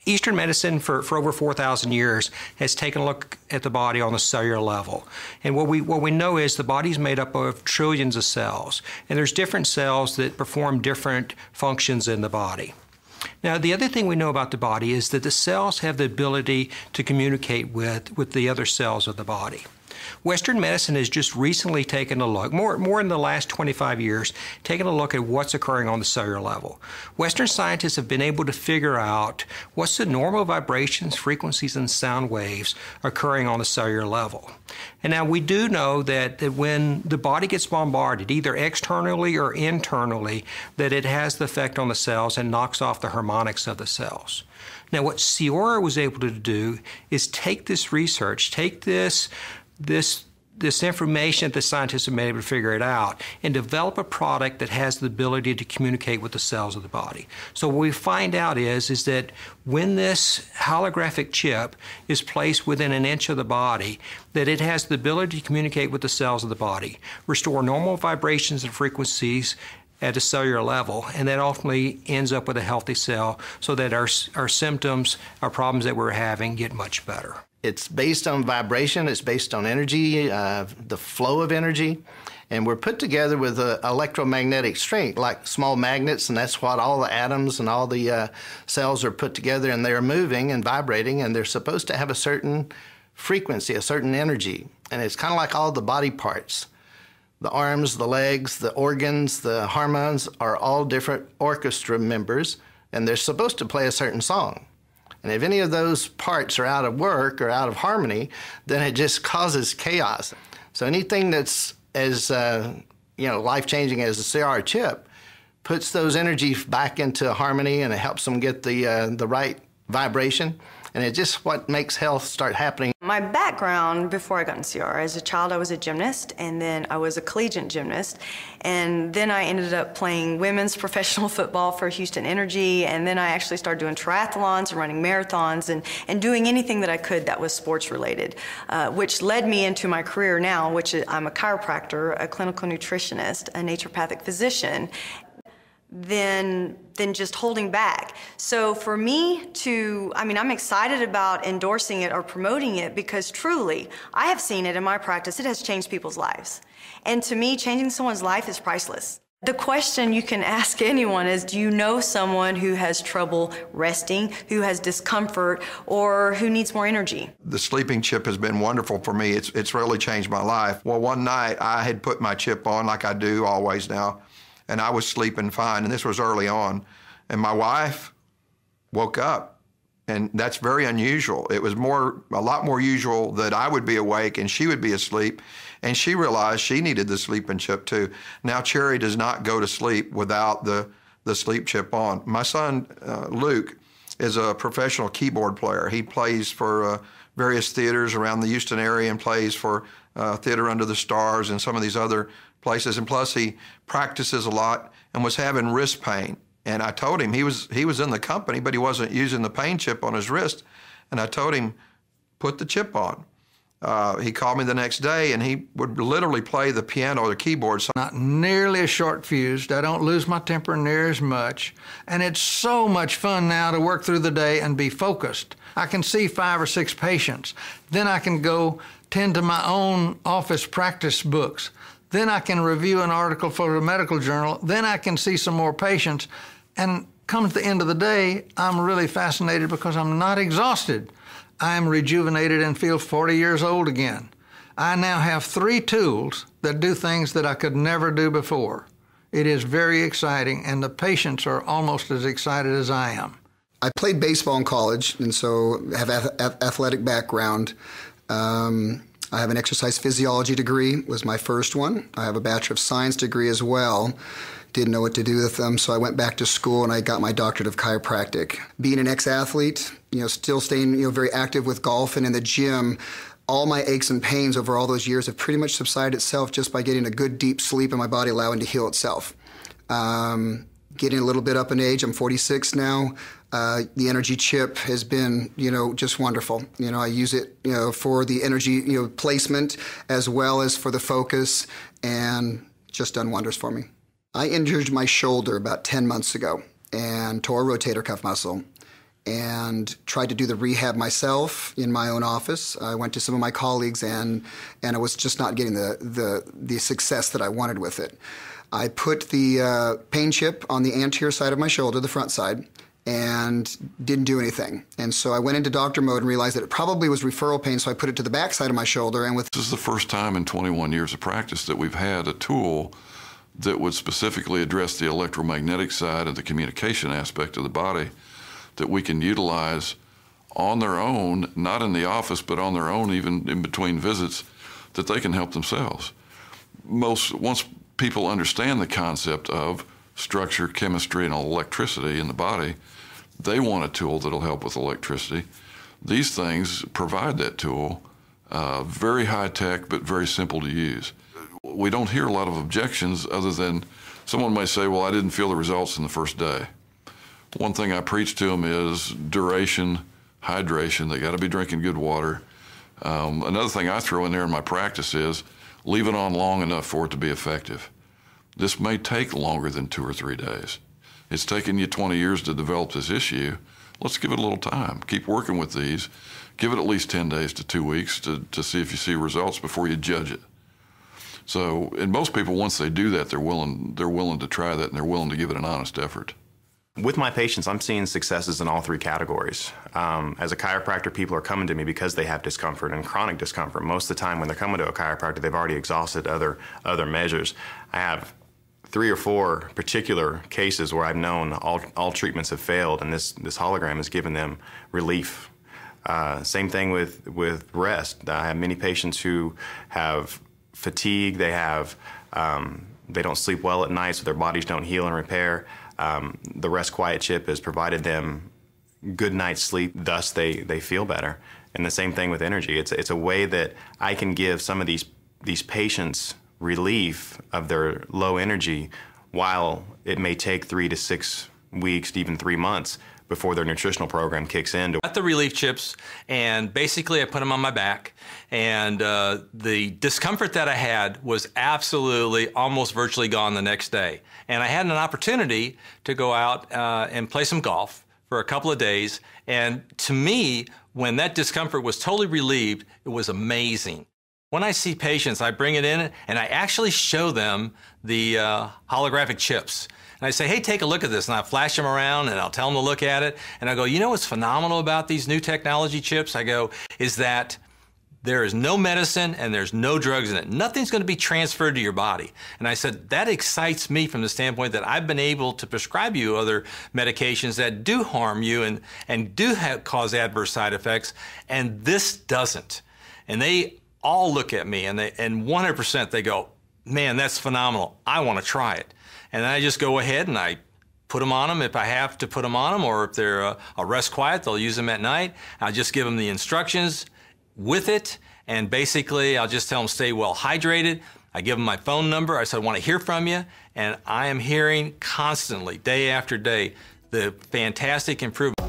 Eastern medicine for over 4,000 years has taken a look at the body on the cellular level. And what we know is the body's made up of trillions of cells, and there's different cells that perform different functions in the body. Now, the other thing we know about the body is that the cells have the ability to communicate with the other cells of the body. Western medicine has just recently taken a look, more in the last 25 years, taken a look at what's occurring on the cellular level. Western scientists have been able to figure out what's the normal vibrations, frequencies, and sound waves occurring on the cellular level. And now we do know that when the body gets bombarded, either externally or internally, that it has the effect on the cells and knocks off the harmonics of the cells. Now, what Cieaura was able to do is take this research, take this information that the scientists have been able to figure it out and develop a product that has the ability to communicate with the cells of the body. So what we find out is that when this holographic chip is placed within an inch of the body, that it has the ability to communicate with the cells of the body, restore normal vibrations and frequencies at a cellular level, and that ultimately ends up with a healthy cell so that our symptoms, our problems that we're having get much better. It's based on vibration, it's based on energy, the flow of energy, and we're put together with electromagnetic strength, like small magnets, and that's what all the atoms and all the cells are put together, and they're moving and vibrating, and they're supposed to have a certain frequency, a certain energy, and it's kind of like all the body parts. The arms, the legs, the organs, the hormones are all different orchestra members, and they're supposed to play a certain song. And if any of those parts are out of work or out of harmony, then it just causes chaos. So anything that's as life-changing as the Cieaura chip puts those energies back into harmony, and it helps them get the right vibration. And it's just what makes health start happening. My background before I got in Cieaura, as a child I was a gymnast, and then I was a collegiate gymnast, and then I ended up playing women's professional football for Houston Energy, and then I actually started doing triathlons and running marathons and doing anything that I could that was sports related, which led me into my career now, which is I'm a chiropractor, a clinical nutritionist, a naturopathic physician. Than just holding back. So for me I'm excited about endorsing it or promoting it because truly, I have seen it in my practice. It has changed people's lives. And to me, changing someone's life is priceless. The question you can ask anyone is, do you know someone who has trouble resting, who has discomfort, or who needs more energy? The sleeping chip has been wonderful for me. It's really changed my life. Well, one night I had put my chip on like I do always now, and I was sleeping fine, and this was early on. And my wife woke up, and that's very unusual. It was a lot more usual that I would be awake and she would be asleep, and she realized she needed the sleeping chip too. Now, Cherry does not go to sleep without the sleep chip on. My son, Luke, is a professional keyboard player. He plays for various theaters around the Houston area and plays for Theater Under the Stars and some of these other places, and plus he practices a lot and was having wrist pain. And I told him, he was in the company, but he wasn't using the pain chip on his wrist. And I told him, put the chip on. He called me the next day, and he would literally play the piano or the keyboard. Not nearly as short-fused. I don't lose my temper near as much. And it's so much fun now to work through the day and be focused. I can see 5 or 6 patients. Then I can go tend to my own office practice books. Then I can review an article for a medical journal. Then I can see some more patients. And come at the end of the day, I'm really fascinated because I'm not exhausted. I'm rejuvenated and feel 40 years old again. I now have 3 tools that do things that I could never do before. It is very exciting, and the patients are almost as excited as I am. I played baseball in college, and so have athletic background. I have an exercise physiology degree, was my first one. I have a Bachelor of Science degree as well. Didn't know what to do with them, so I went back to school and I got my doctorate of chiropractic. Being an ex-athlete, still staying, very active with golf and in the gym, all my aches and pains over all those years have pretty much subsided itself just by getting a good deep sleep and my body allowing to heal itself. Getting a little bit up in age, I'm 46 now. The energy chip has been, just wonderful. I use it, for the energy, placement as well as for the focus, and just done wonders for me. I injured my shoulder about 10 months ago and tore a rotator cuff muscle. and tried to do the rehab myself in my own office. I went to some of my colleagues, and I was just not getting the success that I wanted with it. I put the pain chip on the anterior side of my shoulder, the front side, and didn't do anything. And so I went into doctor mode and realized that it probably was referral pain, so I put it to the back side of my shoulder. And with This is the first time in 21 years of practice that we've had a tool that would specifically address the electromagnetic side and the communication aspect of the body that we can utilize on their own, not in the office, but on their own, even in between visits, that they can help themselves. Once people understand the concept of structure, chemistry, and electricity in the body, they want a tool that'll help with electricity. These things provide that tool, very high tech, but very simple to use. We don't hear a lot of objections other than someone may say, well, I didn't feel the results in the first day. One thing I preach to them is duration, hydration. They got to be drinking good water. Another thing I throw in there in my practice is leave it on long enough for it to be effective. This may take longer than 2 or 3 days. It's taken you 20 years to develop this issue. Let's give it a little time. Keep working with these. Give it at least 10 days to 2 weeks to see if you see results before you judge it. So, and most people, once they do that, they're willing to try that, and they're willing to give it an honest effort. With my patients, I'm seeing successes in all 3 categories. As a chiropractor, people are coming to me because they have discomfort and chronic discomfort. Most of the time when they're coming to a chiropractor, they've already exhausted other measures. I have 3 or 4 particular cases where I've known all treatments have failed, and this hologram has given them relief. Same thing with rest. I have many patients who have fatigue. They don't sleep well at night, so their bodies don't heal and repair. The Rest Quiet chip has provided them good night's sleep, thus they feel better. And the same thing with energy. It's a way that I can give some of these patients relief of their low energy while it may take 3 to 6 weeks to even 3 months before their nutritional program kicks in. I got the relief chips, and basically I put them on my back, and the discomfort that I had was absolutely almost virtually gone the next day. And I had an opportunity to go out and play some golf for a couple of days, and to me, when that discomfort was totally relieved, it was amazing. When I see patients, I bring it in and I actually show them the holographic chips. And I say, hey, take a look at this. And I flash them around and I'll tell them to look at it. And I go, you know what's phenomenal about these new technology chips? I go, is that there is no medicine and there's no drugs in it. Nothing's going to be transferred to your body. And I said, that excites me from the standpoint that I've been able to prescribe you other medications that do harm you and do cause adverse side effects. And this doesn't. And they all look at me and 100% they go, man, that's phenomenal. I want to try it. And then I just go ahead and I put them on them if I have to put them on them, or if they're a Rest Quiet, they'll use them at night. I'll just give them the instructions with it, and basically I'll just tell them stay well hydrated. I give them my phone number. I said, I want to hear from you, and I am hearing constantly, day after day, the fantastic improvement.